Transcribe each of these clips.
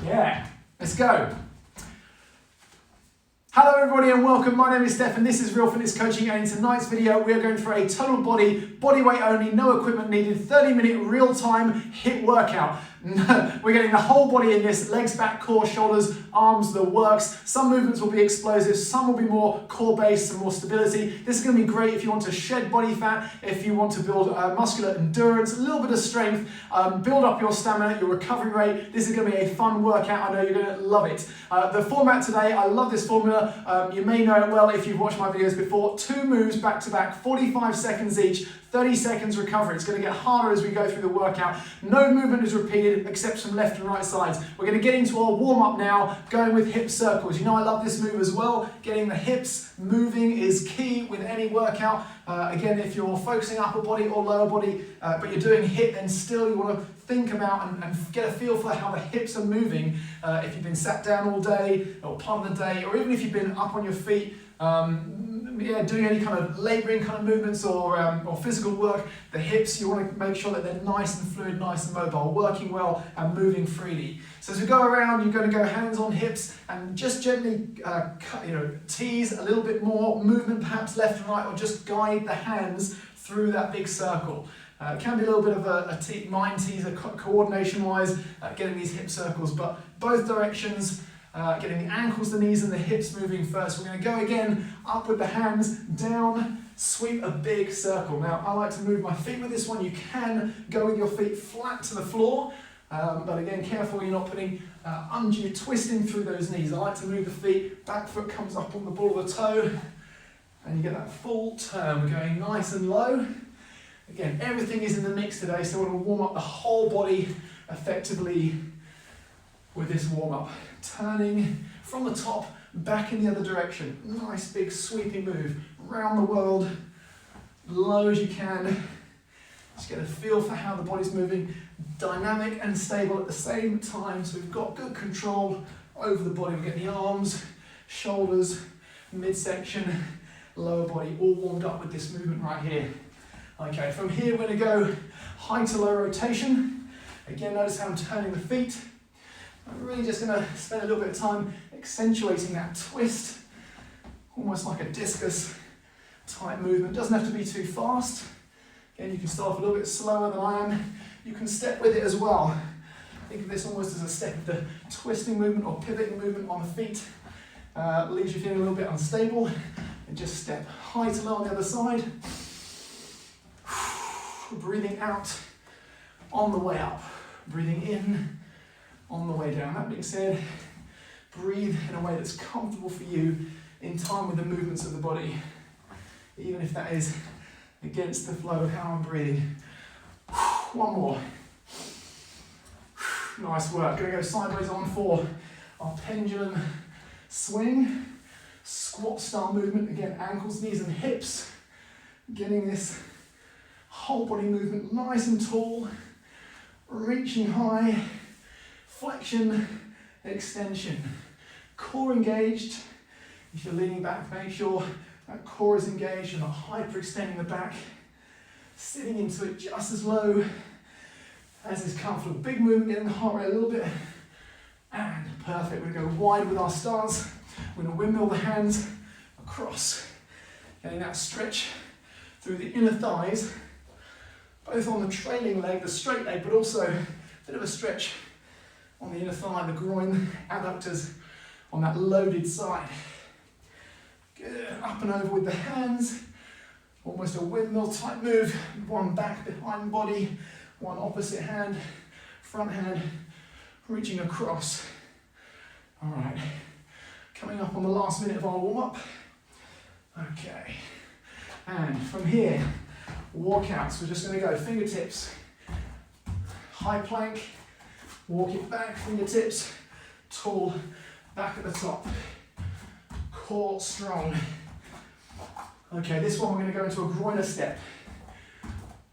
Yeah, let's go. Hello everybody and welcome. My name is Stefan. This is Real Fitness Coaching, and in tonight's video we are going for a total body weight only, no equipment needed, 30-minute real-time HIIT workout. We're getting the whole body in this, legs, back, core, shoulders, arms, the works. Some movements will be explosive, some will be more core-based and more stability. This is going to be great if you want to shed body fat, if you want to build muscular endurance, a little bit of strength, build up your stamina, your recovery rate. This is going to be a fun workout. I know you're going to love it. The format today, I love this formula. You may know it well if you've watched my videos before. 2 moves back to back, 45 seconds each, 30 seconds recovery. It's going to get harder as we go through the workout. No movement is repeated except from left and right sides. We're going to get into our warm-up now, going with hip circles. You know I love this move as well. Getting the hips moving is key with any workout. Again, if you're focusing upper body or lower body, but you're doing HIIT, then still you want to think about and get a feel for how the hips are moving. If you've been sat down all day, or part of the day, or even if you've been up on your feet, doing any kind of labouring kind of movements or physical work, the hips, you want to make sure that they're nice and fluid, nice and mobile, working well and moving freely. So as we go around, you're going to go hands on hips and just gently tease a little bit more movement, perhaps left and right, or just guide the hands through that big circle. It can be a little bit of a mind teaser coordination-wise, getting these hip circles, but both directions, getting the ankles, the knees and the hips moving first. We're going to go again, up with the hands, down, sweep a big circle. Now, I like to move my feet with this one. You can go with your feet flat to the floor, but again, careful you're not putting undue twisting through those knees. I like to move the feet, back foot comes up on the ball of the toe, and you get that full turn. We're going nice and low. Again, everything is in the mix today, so we're going to warm up the whole body effectively with this warm-up. Turning from the top, back in the other direction. Nice big sweeping move. Round the world, low as you can. Just get a feel for how the body's moving. Dynamic and stable at the same time, so we've got good control over the body. We get the arms, shoulders, midsection, lower body, all warmed up with this movement right here. Okay, from here we're going to go high to low rotation. Again, notice how I'm turning the feet. I'm really just going to spend a little bit of time accentuating that twist, almost like a discus type movement. Doesn't have to be too fast. Again, you can start off a little bit slower than I am. You can step with it as well. Think of this almost as a step of the twisting movement or pivoting movement on the feet. Leaves you feeling a little bit unstable. And just step high to low on the other side. Breathing out on the way up. Breathing in on the way down. That being said, breathe in a way that's comfortable for you in time with the movements of the body, even if that is against the flow of how I'm breathing. One more. Nice work. Going to go sideways on for our pendulum swing. Squat style movement. Again, ankles, knees and hips. Getting this whole body movement nice and tall. Reaching high. Flexion, extension, core engaged. If you're leaning back, make sure that core is engaged. You're not hyperextending the back. Sitting into it just as low as is comfortable. Big movement, getting the heart rate a little bit. And perfect. We're going to go wide with our stance. We're going to windmill the hands across. Getting that stretch through the inner thighs, both on the trailing leg, the straight leg, but also a bit of a stretch on the inner thigh, the groin, adductors on that loaded side. Good, up and over with the hands, almost a windmill type move. One back behind body, one opposite hand, front hand, reaching across. All right, coming up on the last minute of our warm-up. Okay, and from here, walkouts. We're just going to go fingertips, high plank, walk it back, fingertips, tall, back at the top, core strong. Okay, this one we're going to go into a groiner step.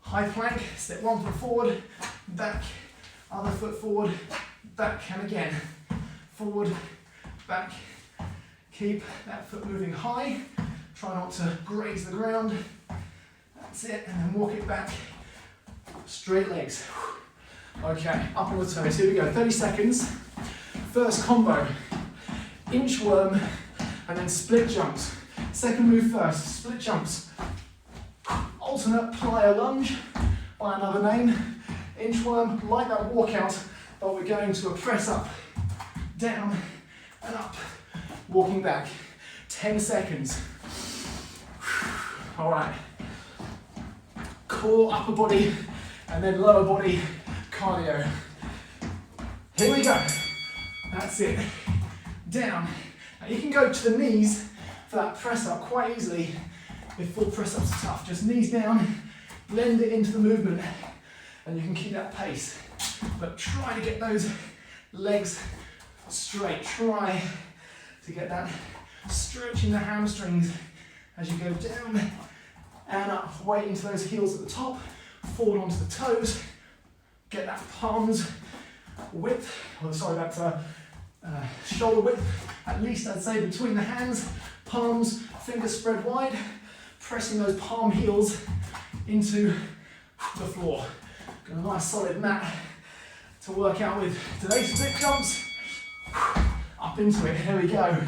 High plank, step 1 foot forward, back, other foot forward, back, and again, forward, back. Keep that foot moving high, try not to graze the ground. That's it, and then walk it back, straight legs. Okay, up on the toes, here we go, 30 seconds. First combo, inchworm and then split jumps. Second move first, split jumps. Alternate plyo lunge, by another name. Inchworm, like that walkout, but we're going to a press up, down and up, walking back. 10 seconds. All right. Core, upper body, and then lower body cardio. Here we go. That's it. Down. Now you can go to the knees for that press up quite easily if full press ups are tough. Just knees down, blend it into the movement, and you can keep that pace. But try to get those legs straight. Try to get that stretch in the hamstrings as you go down and up. Weight into those heels at the top, forward onto the toes. Get that palms width, shoulder width, at least I'd say between the hands, palms, fingers spread wide, pressing those palm heels into the floor. Got a nice solid mat to work out with. Today's split jumps, up into it, here we go.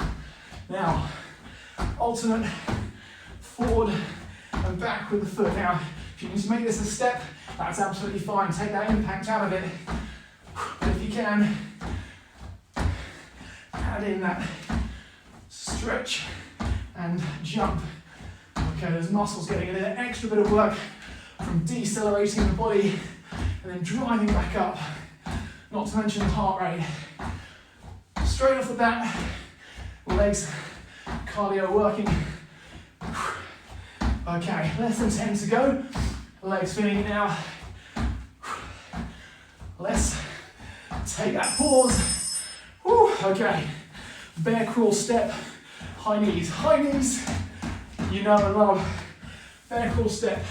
Now, alternate forward and back with the foot. Now, if you need to make this a step, that's absolutely fine. Take that impact out of it. But if you can, add in that stretch and jump. Okay, those muscles getting an extra bit of work from decelerating the body and then driving back up. Not to mention the heart rate. Straight off the bat, legs, cardio working. Okay, less than 10 to go. Legs feeling it now. Let's take that pause. Whew, okay, bear crawl step, high knees. High knees, you know and love. Bear crawl step.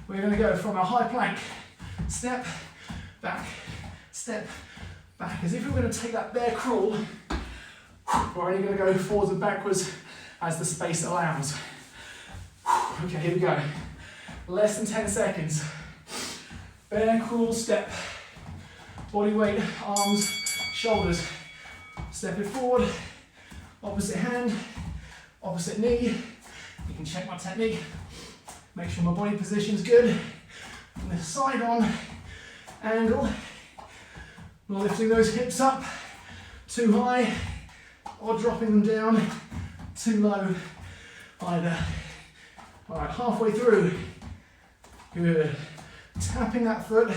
We're going to go from a high plank, step, back, as if we're going to take that bear crawl. We're only going to go forwards and backwards as the space allows. Okay, here we go. Less than 10 seconds. Bear crawl step. Body weight, arms, shoulders. Step it forward. Opposite hand, opposite knee. You can check my technique. Make sure my body position's good. From the side on angle. Not lifting those hips up too high or dropping them down too low either. All right, halfway through. Good. Tapping that foot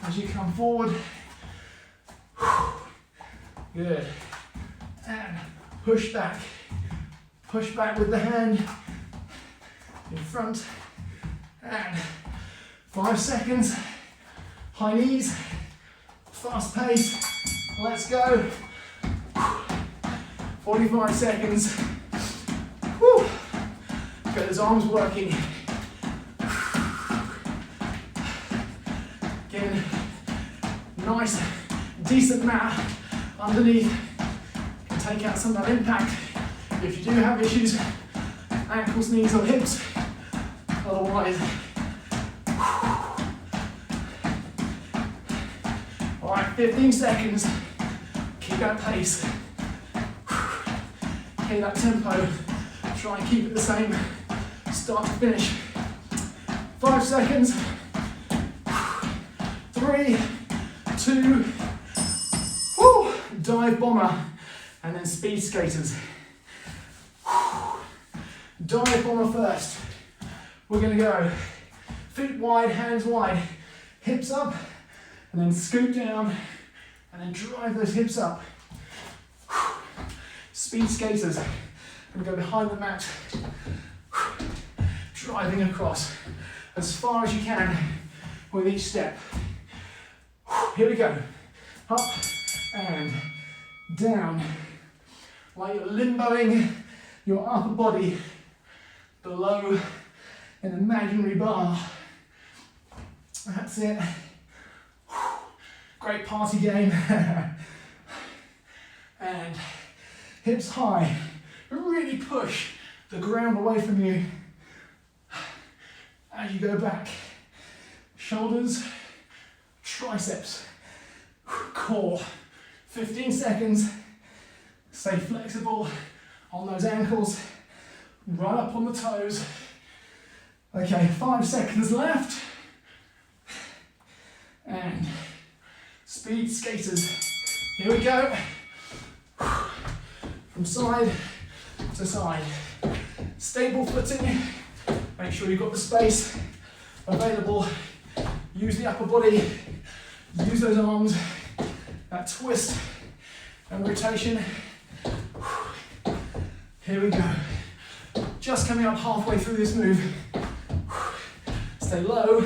as you come forward. Good. And push back. Push back with the hand in front. And 5 seconds. High knees. Fast pace. Let's go. 45 seconds. Whew. Get those arms working. Again, nice, decent mat underneath. Can take out some of that impact if you do have issues, ankles, knees or hips. Otherwise, all right, 15 seconds. Keep that pace. Okay, that tempo. Try and keep it the same, start to finish. 5 seconds. 3, 2, whoo, dive bomber, and then speed skaters. Dive bomber first. We're gonna go feet wide, hands wide, hips up, and then scoot down, and then drive those hips up. Speed skaters. I'm gonna go behind the mat, driving across as far as you can with each step. Here we go. Up and down. Like you're limboing your upper body below an imaginary bar. That's it. Great party game. And hips high. Really push the ground away from you as you go back. Shoulders, triceps, core, 15 seconds. Stay flexible on those ankles, right up on the toes. Okay, 5 seconds left. And speed skaters. Here we go. From side to side. Stable footing. Make sure you've got the space available. Use the upper body. Use those arms. That twist and rotation. Here we go. Just coming up halfway through this move. Stay low.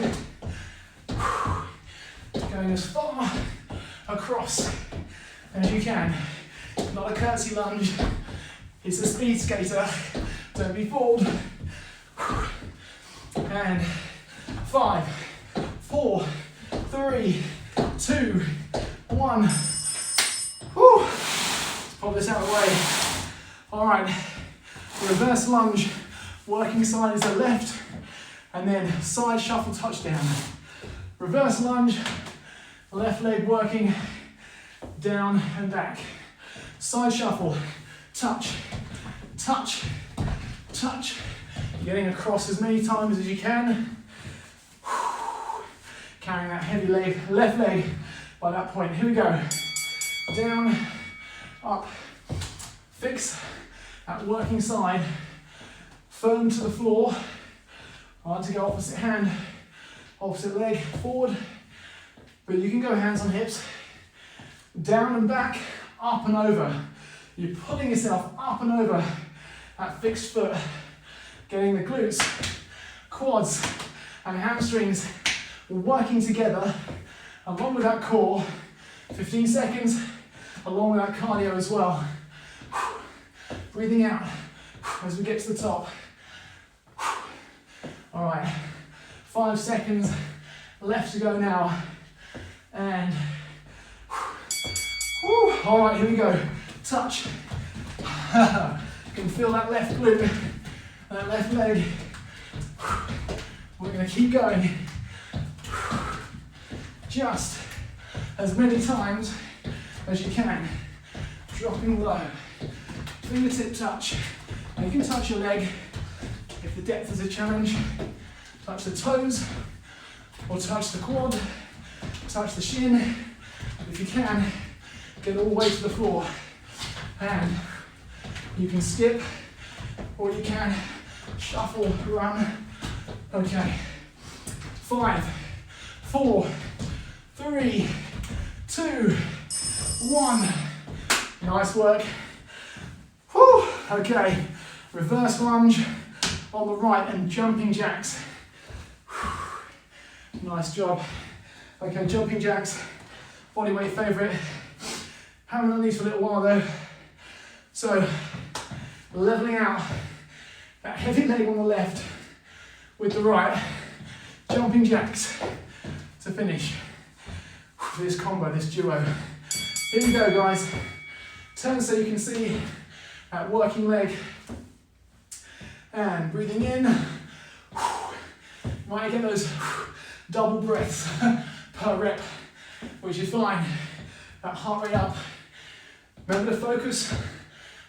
Going as far across as you can. Not a curtsy lunge. It's a speed skater. Don't be fooled. And 5, 4, 3, 2, 1. Whew. Let's pull this out of the way. All right, reverse lunge. Working side is the left, and then side shuffle touchdown. Reverse lunge, left leg working, down and back. Side shuffle, touch, touch, touch. Getting across as many times as you can. Carrying that heavy leg, left leg by that point. Here we go. Down, up, fix that working side. Firm to the floor. Hard to go opposite hand, opposite leg, forward. But you can go hands on hips. Down and back, up and over. You're pulling yourself up and over that fixed foot. Getting the glutes, quads, and hamstrings working together along with that core. 15 seconds along with that cardio as well. Breathing out as we get to the top. All right, 5 seconds left to go now. And all right, here we go. Touch. You can feel that left glute, that left leg. We're going to keep going. Just as many times as you can. Dropping low. Fingertip touch. And you can touch your leg if the depth is a challenge. Touch the toes or touch the quad. Touch the shin. If you can, get all the way to the floor. And you can skip or you can shuffle, run. Okay. 5, 4, 3, 2, 1. Nice work. Whew. Okay. Reverse lunge on the right and jumping jacks. Whew. Nice job. Okay, jumping jacks, bodyweight favourite. Haven't done these for a little while though. So, levelling out that heavy leg on the left with the right, jumping jacks to finish this combo, this duo. Here we go, guys. Turn so you can see that working leg. And breathing in. Might get those double breaths per rep, which is fine. That heart rate up. Remember to focus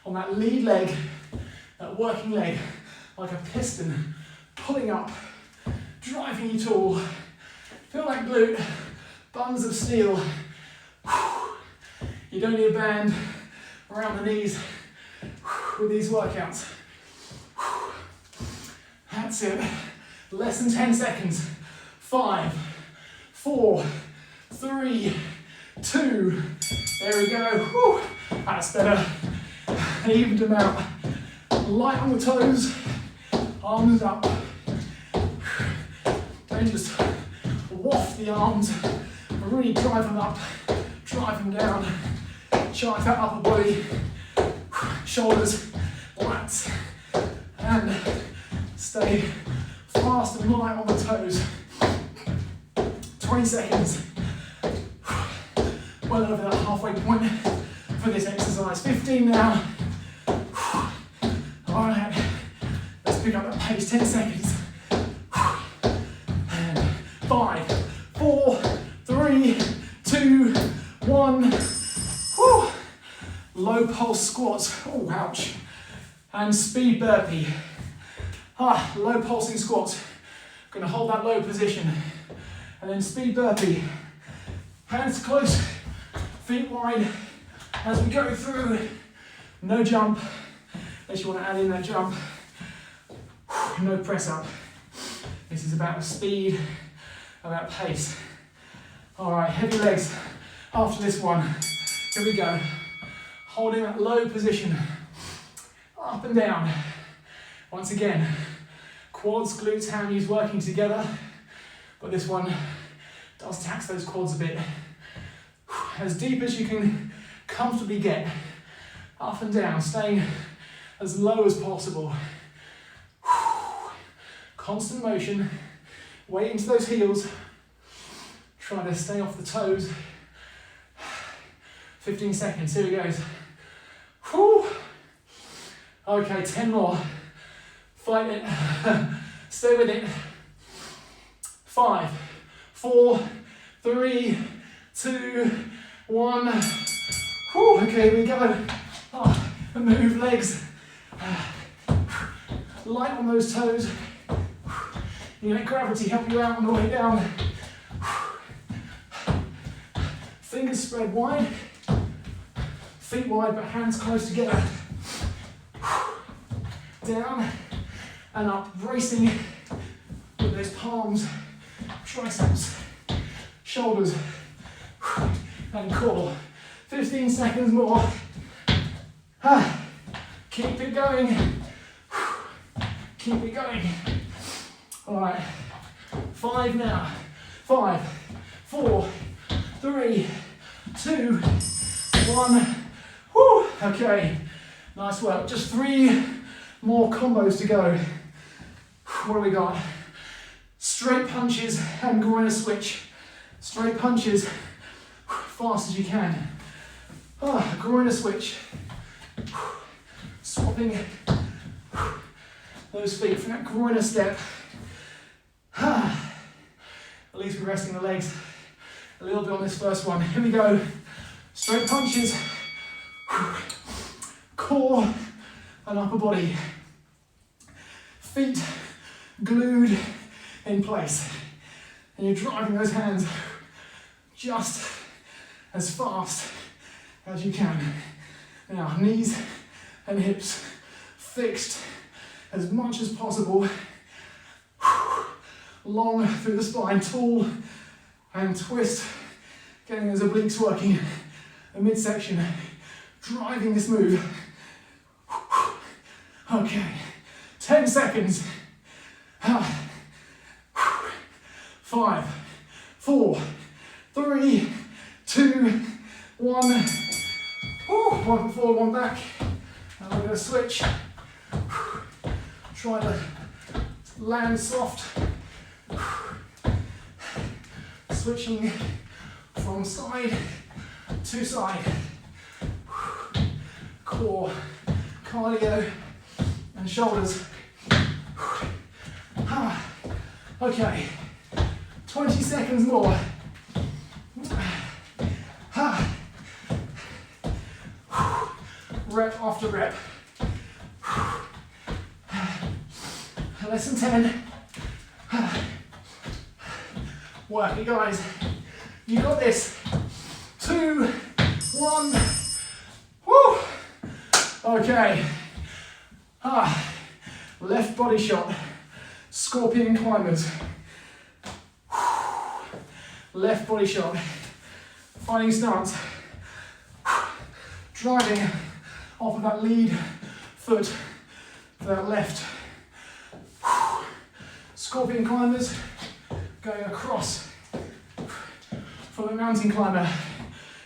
on that lead leg, that working leg, like a piston, pulling up, driving you tall. Feel that glute, buns of steel. You don't need a band around the knees with these workouts. That's it. Less than 10 seconds. 5, 4, 3, 2. There we go. Whew. That's better. Evened them out. Light on the toes. Arms up. Don't just waft the arms. Really drive them up. Drive them down. Charge that upper body. Shoulders, lats. And stay fast and light on the toes. 20 seconds. Well over that halfway point for this exercise. 15 now. Alright, let's pick up that pace. 10 seconds. And 5, 4, 3, 2, 1. Whew. low pulse squats. Oh, ouch. And speed burpee. Low pulsing squats. Gonna hold that low position. And then speed burpee. Hands close, feet wide. As we go through, no jump. Unless you want to add in that jump. No press up. This is about speed, about pace. All right, heavy legs after this one. Here we go. Holding that low position. Up and down. Once again, quads, glutes, hand knees working together. But this one does tax those quads a bit. As deep as you can comfortably get. Up and down, staying as low as possible. Constant motion. Weight into those heels. Try to stay off the toes. 15 seconds, here it goes. Whew. Okay, 10 more. Fight it. Stay with it. 5, 4, 3, 2, 1. Whew. Okay, here we go. Move legs. Light on those toes. You let gravity help you out on the way down. Fingers spread wide. Feet wide, but hands close together. Down and up, bracing with those palms, triceps, shoulders, and core. 15 seconds more. Keep it going. Keep it going. All right, 5 now. 5, 4, 3, 2, 1. Woo. Okay, nice work. Just 3 more combos to go. What do we got? Straight punches and groiner switch. Straight punches, fast as you can. Groiner switch. Swapping those feet from that groiner step. At least we're resting the legs a little bit on this first one. Here we go. Straight punches, core and upper body. Feet glued in place. And you're driving those hands just as fast as you can. Now, knees and hips fixed as much as possible. Long through the spine, tall and twist, getting those obliques working, the midsection, driving this move. Okay, 10 seconds. 5, 4, 3, 2, 1. One forward, one back. And we're going to switch. Try to land soft. Switching from side to side. Core, cardio, and shoulders. Okay, 20 seconds more. Rep after rep. Less than 10. Work it, guys. You got this. 2, 1. Woo! Okay. Left body shot. Scorpion climbers. Left body shot. Finding stance. Driving off of that lead foot to that left. Scorpion climbers going across for the mountain climber.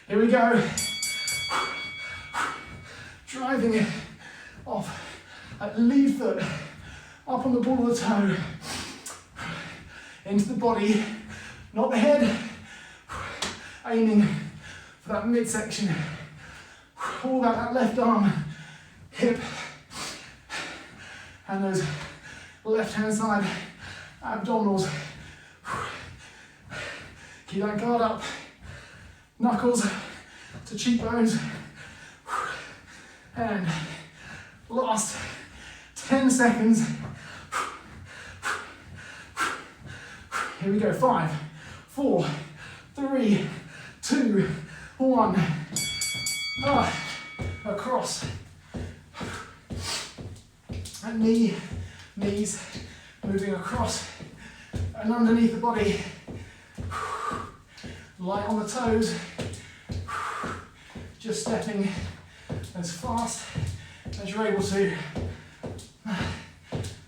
Here we go. Driving off that lead foot up on the ball of the toe into the body, not the head. Aiming for that midsection. All that left arm, hip, and those left hand side abdominals. Keep that guard up. Knuckles to cheekbones. And last 10 seconds. Here we go, 5, 4, 3, 2, 1. Across. And knees moving across and underneath the body. Light on the toes. Just stepping as fast as you're able to.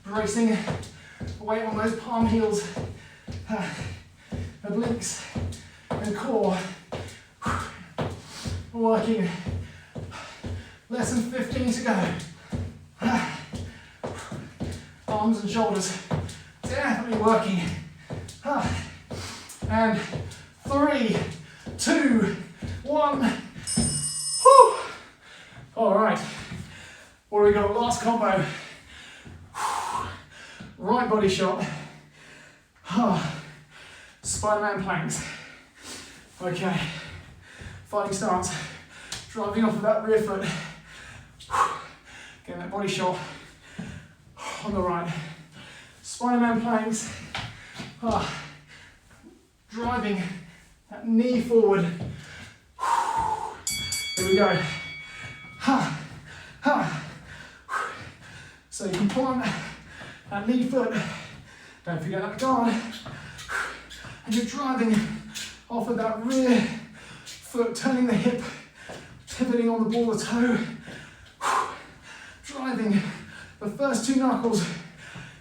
Bracing weight on those palm heels, obliques and core. Working. Less than 15 to go. Arms and shoulders definitely working. And 3, 2, 1. Whew. All right. What do we got? Last combo. Right body shot. Spider-Man planks. Okay. Fighting stance. Driving off of that rear foot. Getting that body shot on the right. Spider-Man planks. Driving that knee forward. Here we go. So you can plant that knee foot. Don't forget that guard. And you're driving off of that rear foot, turning the hip, pivoting on the ball of the toe. Driving the first 2 knuckles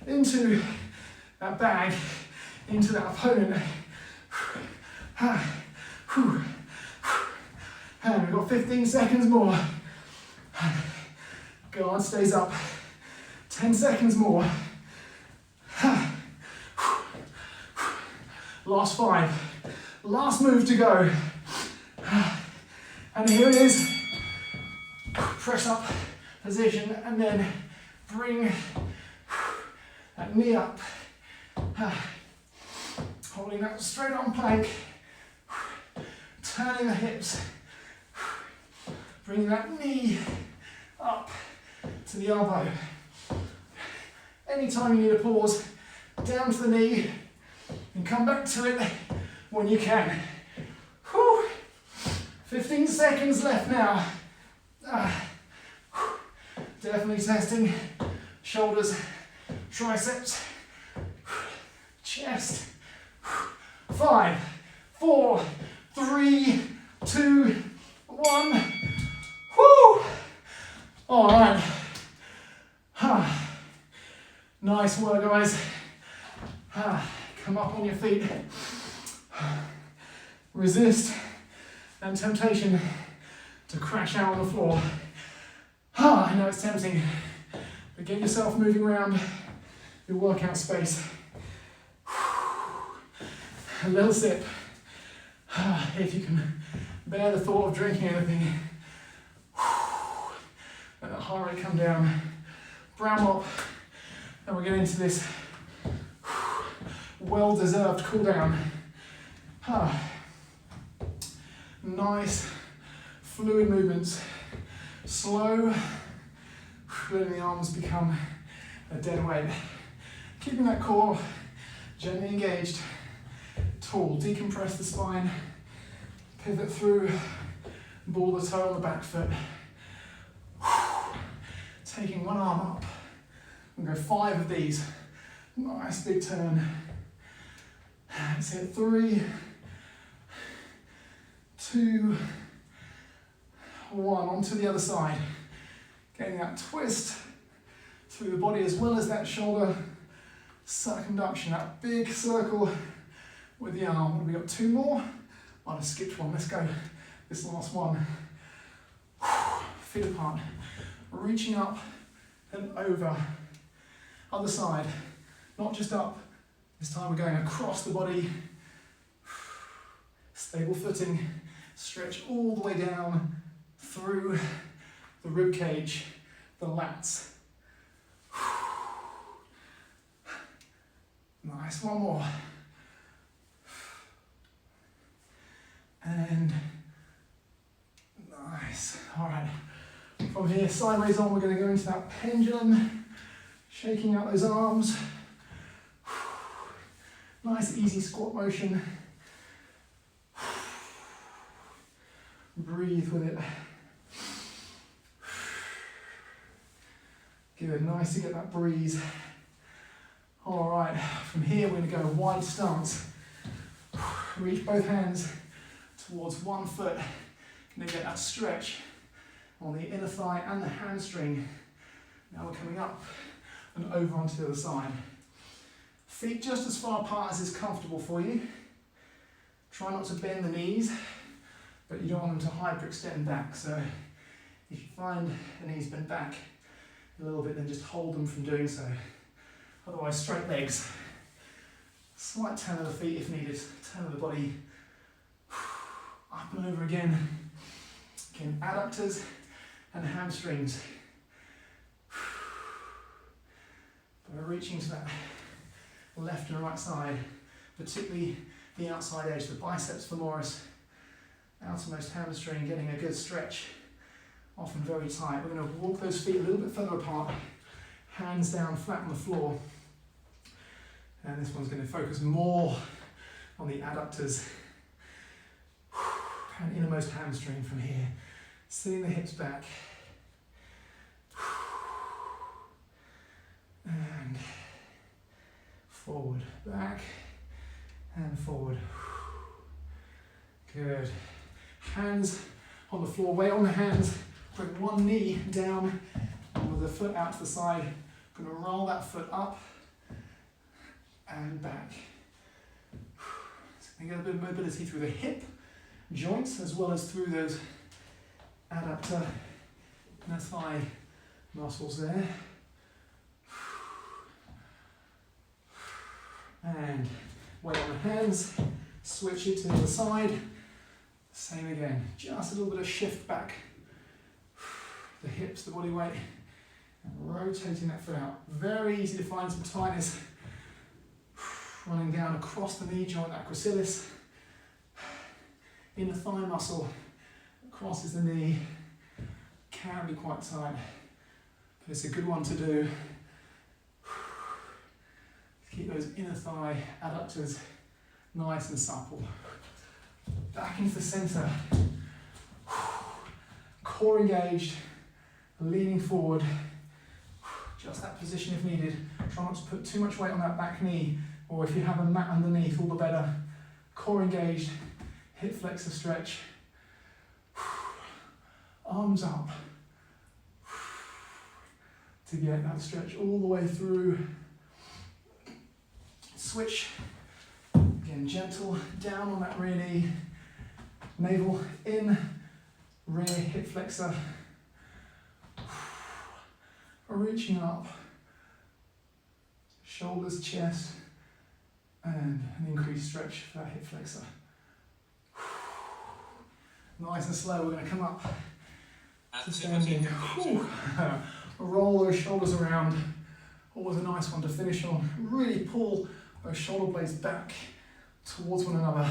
into that bag, into that opponent. And we've got 15 seconds more. Guard stays up. 10 seconds more. Last 5. Last move to go. And here it is. Press up position and then bring that knee up. Holding that straight arm plank. Turning the hips. Bring that knee up to the elbow. Anytime you need a pause, down to the knee and come back to it when you can. Whew. 15 seconds left now. Definitely testing shoulders, triceps, chest. 5, 4, 3, 2, 1. Whoo! All right. Nice work, guys. Come up on your feet. Resist that temptation to crash out on the floor. I know it's tempting, but get yourself moving around your workout space. A little sip. If you can bear the thought of drinking anything. Let that heart rate come down. Brown up. And we'll get into this well-deserved cool down. Nice fluid movements. Slow, letting the arms become a dead weight. Keeping that core gently engaged. Tall, decompress the spine. Pivot through, ball the toe on the back foot. Taking one arm up. We'll go 5 of these. Nice big turn. Let's hit 3, 2, 1. Onto the other side. Getting that twist through the body as well as that shoulder circumduction. That big circle with the arm. We got 2 more. I just skipped one. Let's go. This last one. Feet apart. Reaching up and over. Other side. Not just up. This time we're going across the body. Stable footing. Stretch all the way down through the rib cage, the lats. Nice. One more. And nice. All right. From here, sideways on, we're going to go into that pendulum, shaking out those arms. Nice, easy squat motion. Breathe with it. Good, nice to get that breeze. All right, from here we're going to go wide stance. Reach both hands towards one foot. Going to get that stretch on the inner thigh and the hamstring. Now we're coming up and over onto the other side. Feet just as far apart as is comfortable for you. Try not to bend the knees, but you don't want them to hyperextend back. So if you find the knees bent back a little bit, then just hold them from doing so. Otherwise, straight legs. Slight turn of the feet if needed. Turn of the body up and over again. Again, adductors and hamstrings. But we're reaching to that left and right side, particularly the outside edge, the biceps femoris, outermost hamstring, getting a good stretch, often very tight. We're going to walk those feet a little bit further apart, hands down, flat on the floor. And this one's going to focus more on the adductors and innermost hamstring from here. Sitting the hips back. And forward, back, and forward. Good. Hands on the floor, weight on the hands. Bring one knee down and with the foot out to the side. I'm going to roll that foot up and back. So you get a bit of mobility through the hip joints as well as through those adductor and the thigh muscles there. And weight on the hands, switch it to the other side. Same again, just a little bit of shift back. The hips, the body weight, and rotating that foot out. Very easy to find some tightness. Running down across the knee joint, that gracilis. Inner thigh muscle crosses the knee. Can be quite tight, but it's a good one to do. Keep those inner thigh adductors nice and supple. Back into the center. Core engaged, leaning forward. Just that position if needed. Try not to put too much weight on that back knee, or if you have a mat underneath, all the better. Core engaged, hip flexor stretch. Arms up. To get that stretch all the way through. Switch, again gentle, down on that rear knee, navel in, rear hip flexor, reaching up, shoulders, chest, and an increased stretch for that hip flexor. Nice and slow, we're going to come up to standing. Roll those shoulders around, always a nice one to finish on. Really pull those shoulder blades back towards one another.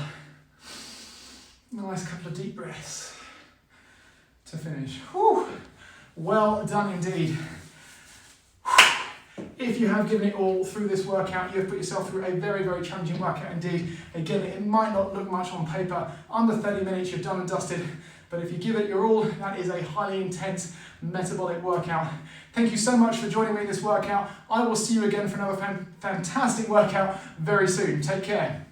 Nice couple of deep breaths to finish. Whew. Well done indeed. If you have given it all through this workout, you have put yourself through a very, very challenging workout indeed. Again, it might not look much on paper. Under 30 minutes, you're done and dusted. But if you give it your all, that is a highly intense metabolic workout. Thank you so much for joining me in this workout. I will see you again for another fantastic workout very soon. Take care.